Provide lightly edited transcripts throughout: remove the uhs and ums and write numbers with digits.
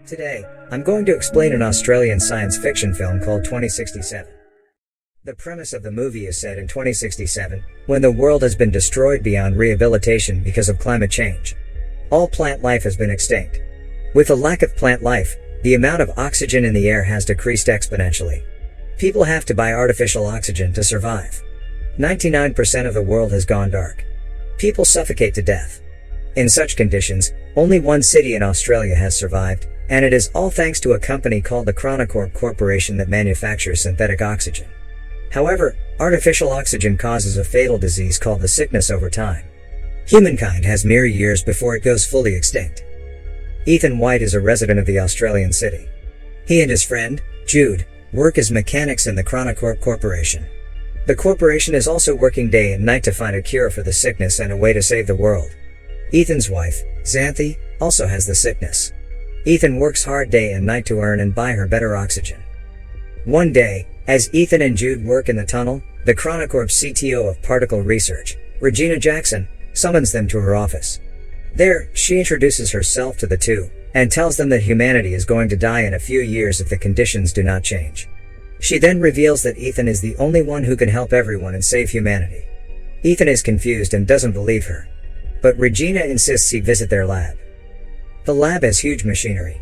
Today, I'm going to explain an Australian science fiction film called 2067. The premise of the movie is set in 2067, when the world has been destroyed beyond rehabilitation because of climate change. All plant life has been extinct. With the lack of plant life, the amount of oxygen in the air has decreased exponentially. People have to buy artificial oxygen to survive. 99% of the world has gone dark. People suffocate to death. In such conditions, only one city in Australia has survived, and it is all thanks to a company called the Chronocorp Corporation that manufactures synthetic oxygen. However, artificial oxygen causes a fatal disease called the sickness over time. Humankind has mere years before it goes fully extinct. Ethan White is a resident of the Australian city. He and his friend, Jude, work as mechanics in the Chronocorp Corporation. The corporation is also working day and night to find a cure for the sickness and a way to save the world. Ethan's wife, Xanthi, also has the sickness. Ethan works hard day and night to earn and buy her better oxygen. One day, as Ethan and Jude work in the tunnel, the Chronocorp CTO of Particle Research, Regina Jackson, summons them to her office. There, she introduces herself to the two, and tells them that humanity is going to die in a few years if the conditions do not change. She then reveals that Ethan is the only one who can help everyone and save humanity. Ethan is confused and doesn't believe her. But Regina insists he visit their lab. The lab has huge machinery.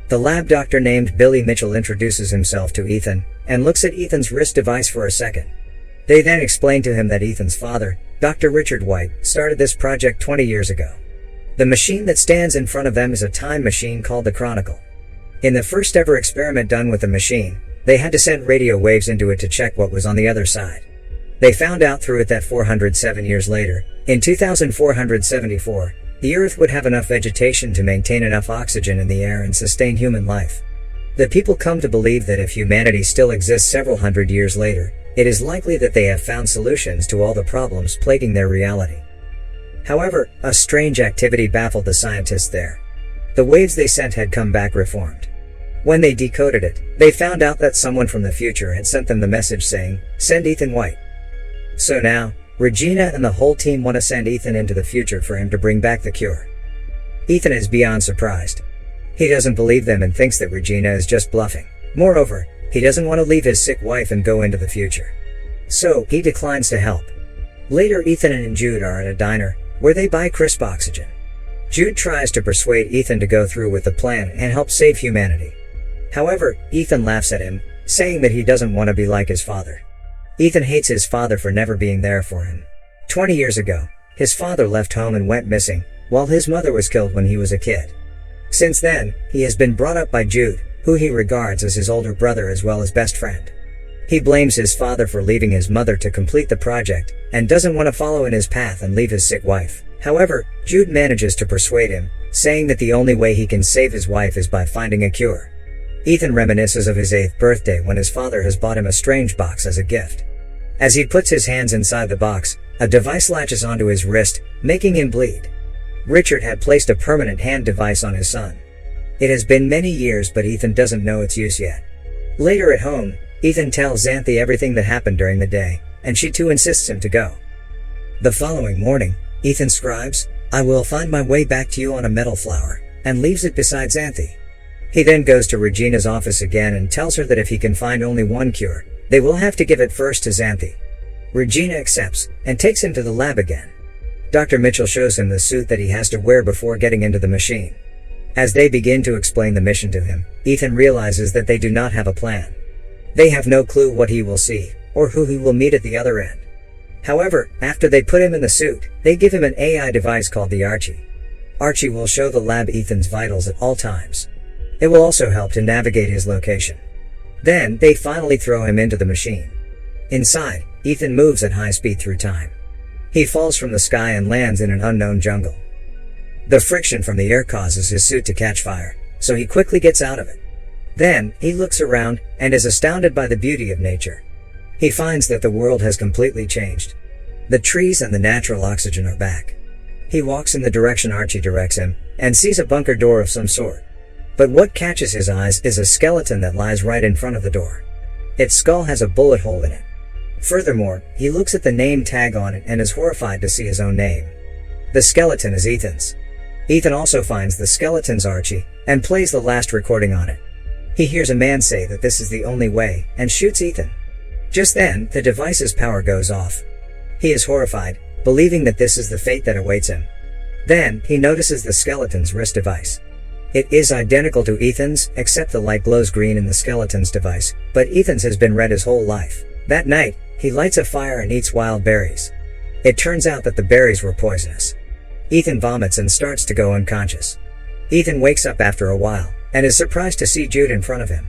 The lab doctor named Billy Mitchell introduces himself to Ethan, and looks at Ethan's wrist device for a second. They then explain to him that Ethan's father, Dr. Richard White, started this project 20 years ago. The machine that stands in front of them is a time machine called the Chronicle. In the first ever experiment done with the machine, they had to send radio waves into it to check what was on the other side. They found out through it that 407 years later, in 2474, the Earth would have enough vegetation to maintain enough oxygen in the air and sustain human life. The people come to believe that if humanity still exists several hundred years later, it is likely that they have found solutions to all the problems plaguing their reality. However, a strange activity baffled the scientists there. The waves they sent had come back reformed. When they decoded it, they found out that someone from the future had sent them the message saying, "Send Ethan White." So now, Regina and the whole team want to send Ethan into the future for him to bring back the cure. Ethan is beyond surprised. He doesn't believe them and thinks that Regina is just bluffing. Moreover, he doesn't want to leave his sick wife and go into the future. So, he declines to help. Later, Ethan and Jude are at a diner, where they buy crisp oxygen. Jude tries to persuade Ethan to go through with the plan and help save humanity. However, Ethan laughs at him, saying that he doesn't want to be like his father. Ethan hates his father for never being there for him. 20 years ago, his father left home and went missing, while his mother was killed when he was a kid. Since then, he has been brought up by Jude, who he regards as his older brother as well as best friend. He blames his father for leaving his mother to complete the project, and doesn't want to follow in his path and leave his sick wife. However, Jude manages to persuade him, saying that the only way he can save his wife is by finding a cure. Ethan reminisces of his 8th birthday when his father has bought him a strange box as a gift. As he puts his hands inside the box, a device latches onto his wrist, making him bleed. Richard had placed a permanent hand device on his son. It has been many years, but Ethan doesn't know its use yet. Later at home, Ethan tells Xanthi everything that happened during the day, and she too insists him to go. The following morning, Ethan scribes, "I will find my way back to you on a metal flower," and leaves it beside Xanthi. He then goes to Regina's office again and tells her that if he can find only one cure, they will have to give it first to Xanthi. Regina accepts, and takes him to the lab again. Dr. Mitchell shows him the suit that he has to wear before getting into the machine. As they begin to explain the mission to him, Ethan realizes that they do not have a plan. They have no clue what he will see, or who he will meet at the other end. However, after they put him in the suit, they give him an AI device called the Archie. Archie will show the lab Ethan's vitals at all times. It will also help to navigate his location. Then, they finally throw him into the machine. Inside, Ethan moves at high speed through time. He falls from the sky and lands in an unknown jungle. The friction from the air causes his suit to catch fire, so he quickly gets out of it. Then, he looks around, and is astounded by the beauty of nature. He finds that the world has completely changed. The trees and the natural oxygen are back. He walks in the direction Archie directs him, and sees a bunker door of some sort. But what catches his eyes is a skeleton that lies right in front of the door. Its skull has a bullet hole in it. Furthermore, he looks at the name tag on it and is horrified to see his own name. The skeleton is Ethan's. Ethan also finds the skeleton's Archie, and plays the last recording on it. He hears a man say that this is the only way, and shoots Ethan. Just then, the device's power goes off. He is horrified, believing that this is the fate that awaits him. Then, he notices the skeleton's wrist device. It is identical to Ethan's, except the light glows green in the skeleton's device, but Ethan's has been red his whole life. That night, he lights a fire and eats wild berries. It turns out that the berries were poisonous. Ethan vomits and starts to go unconscious. Ethan wakes up after a while, and is surprised to see Jude in front of him.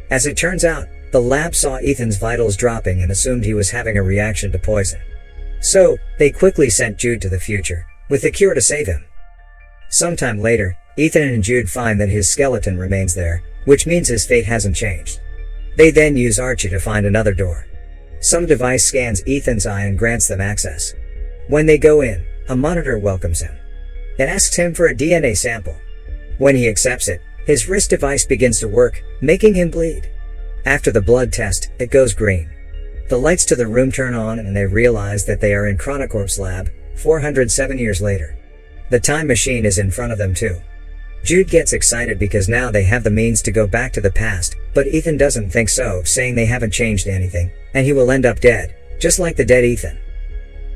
As it turns out, the lab saw Ethan's vitals dropping and assumed he was having a reaction to poison. So, they quickly sent Jude to the future, with the cure to save him. Sometime later, Ethan and Jude find that his skeleton remains there, which means his fate hasn't changed. They then use Archie to find another door. Some device scans Ethan's eye and grants them access. When they go in, a monitor welcomes him. It asks him for a DNA sample. When he accepts it, his wrist device begins to work, making him bleed. After the blood test, it goes green. The lights to the room turn on and they realize that they are in Chronocorp's lab, 407 years later. The time machine is in front of them too. Jude gets excited because now they have the means to go back to the past, but Ethan doesn't think so, saying they haven't changed anything, and he will end up dead, just like the dead Ethan.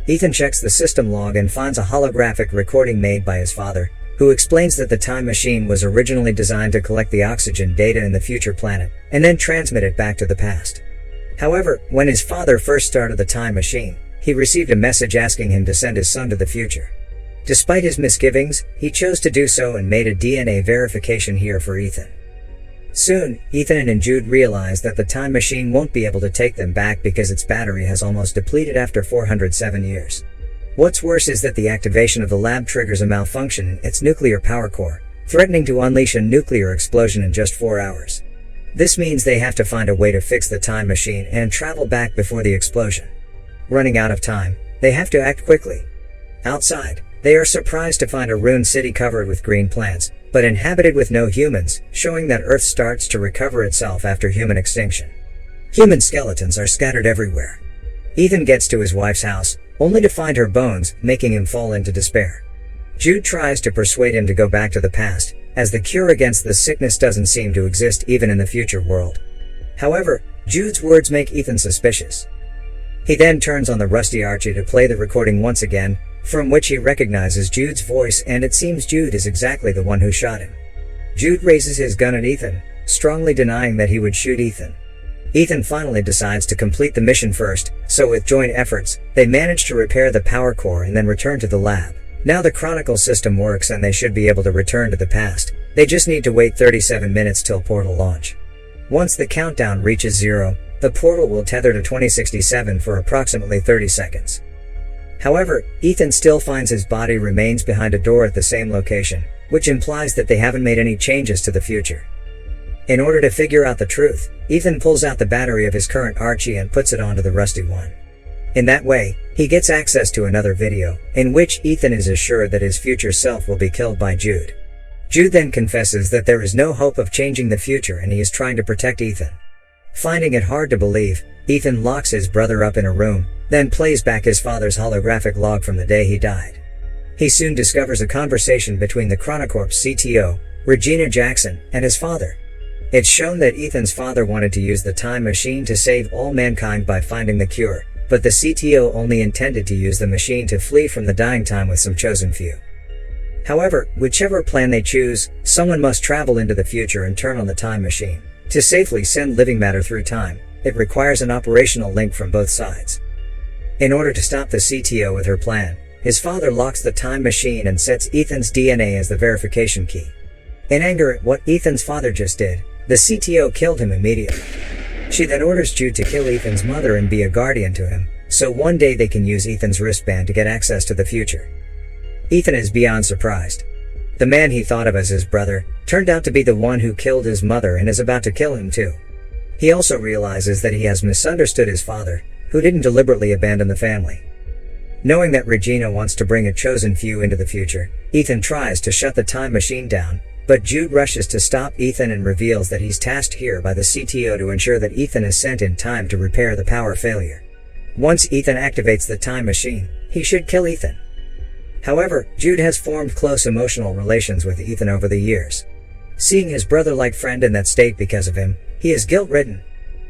Ethan checks the system log and finds a holographic recording made by his father, who explains that the time machine was originally designed to collect the oxygen data in the future planet, and then transmit it back to the past. However, when his father first started the time machine, he received a message asking him to send his son to the future. Despite his misgivings, he chose to do so and made a DNA verification here for Ethan. Soon, Ethan and Jude realize that the time machine won't be able to take them back because its battery has almost depleted after 407 years. What's worse is that the activation of the lab triggers a malfunction in its nuclear power core, threatening to unleash a nuclear explosion in just 4 hours. This means they have to find a way to fix the time machine and travel back before the explosion. Running out of time, they have to act quickly. Outside, they are surprised to find a ruined city covered with green plants, but inhabited with no humans, showing that Earth starts to recover itself after human extinction. Human skeletons are scattered everywhere. Ethan gets to his wife's house, only to find her bones, making him fall into despair. Jude tries to persuade him to go back to the past, as the cure against the sickness doesn't seem to exist even in the future world. However, Jude's words make Ethan suspicious. He then turns on the rusty Archie to play the recording once again, from which he recognizes Jude's voice, and it seems Jude is exactly the one who shot him. Jude raises his gun at Ethan, strongly denying that he would shoot Ethan. Ethan finally decides to complete the mission first, so with joint efforts, they manage to repair the power core and then return to the lab. Now the Chronicle system works and they should be able to return to the past. They just need to wait 37 minutes till portal launch. Once the countdown reaches 0, the portal will tether to 2067 for approximately 30 seconds. However, Ethan still finds his body remains behind a door at the same location, which implies that they haven't made any changes to the future. In order to figure out the truth, Ethan pulls out the battery of his current Archie and puts it onto the rusty one. In that way, he gets access to another video, in which Ethan is assured that his future self will be killed by Jude. Jude then confesses that there is no hope of changing the future and he is trying to protect Ethan. Finding it hard to believe, Ethan locks his brother up in a room, then plays back his father's holographic log from the day he died. He soon discovers a conversation between the Chronocorp's CTO, Regina Jackson, and his father. It's shown that Ethan's father wanted to use the time machine to save all mankind by finding the cure, but the CTO only intended to use the machine to flee from the dying time with some chosen few. However, whichever plan they choose, someone must travel into the future and turn on the time machine. To safely send living matter through time, it requires an operational link from both sides. In order to stop the CTO with her plan, his father locks the time machine and sets Ethan's DNA as the verification key. In anger at what Ethan's father just did, the CTO killed him immediately. She then orders Jude to kill Ethan's mother and be a guardian to him, so one day they can use Ethan's wristband to get access to the future. Ethan is beyond surprised. The man he thought of as his brother turned out to be the one who killed his mother and is about to kill him too. He also realizes that he has misunderstood his father, who didn't deliberately abandon the family. Knowing that Regina wants to bring a chosen few into the future, Ethan tries to shut the time machine down, but Jude rushes to stop Ethan and reveals that he's tasked here by the CTO to ensure that Ethan is sent in time to repair the power failure. Once Ethan activates the time machine, he should kill Ethan. However, Jude has formed close emotional relations with Ethan over the years. Seeing his brother-like friend in that state because of him, he is guilt-ridden.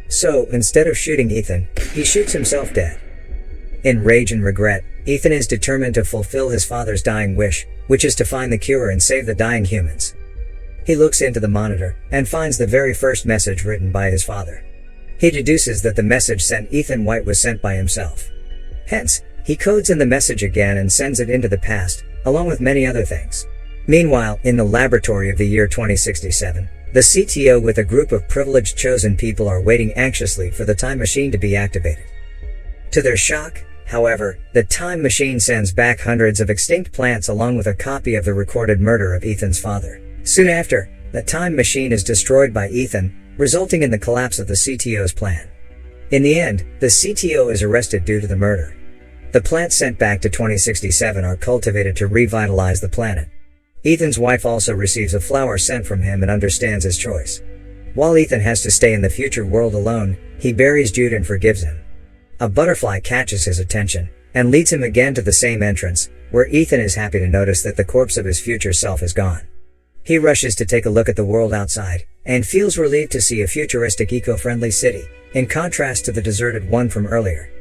So, instead of shooting Ethan, he shoots himself dead. In rage and regret, Ethan is determined to fulfill his father's dying wish, which is to find the cure and save the dying humans. He looks into the monitor, and finds the very first message written by his father. He deduces that the message sent Ethan White was sent by himself. Hence, he codes in the message again and sends it into the past, along with many other things. Meanwhile, in the laboratory of the year 2067, the CTO with a group of privileged chosen people are waiting anxiously for the time machine to be activated. To their shock, however, the time machine sends back hundreds of extinct plants along with a copy of the recorded murder of Ethan's father. Soon after, the time machine is destroyed by Ethan, resulting in the collapse of the CTO's plan. In the end, the CTO is arrested due to the murder. The plants sent back to 2067 are cultivated to revitalize the planet. Ethan's wife also receives a flower sent from him and understands his choice. While Ethan has to stay in the future world alone, he buries Jude and forgives him. A butterfly catches his attention, and leads him again to the same entrance, where Ethan is happy to notice that the corpse of his future self is gone. He rushes to take a look at the world outside, and feels relieved to see a futuristic eco-friendly city, in contrast to the deserted one from earlier.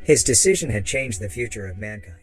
His decision had changed the future of mankind.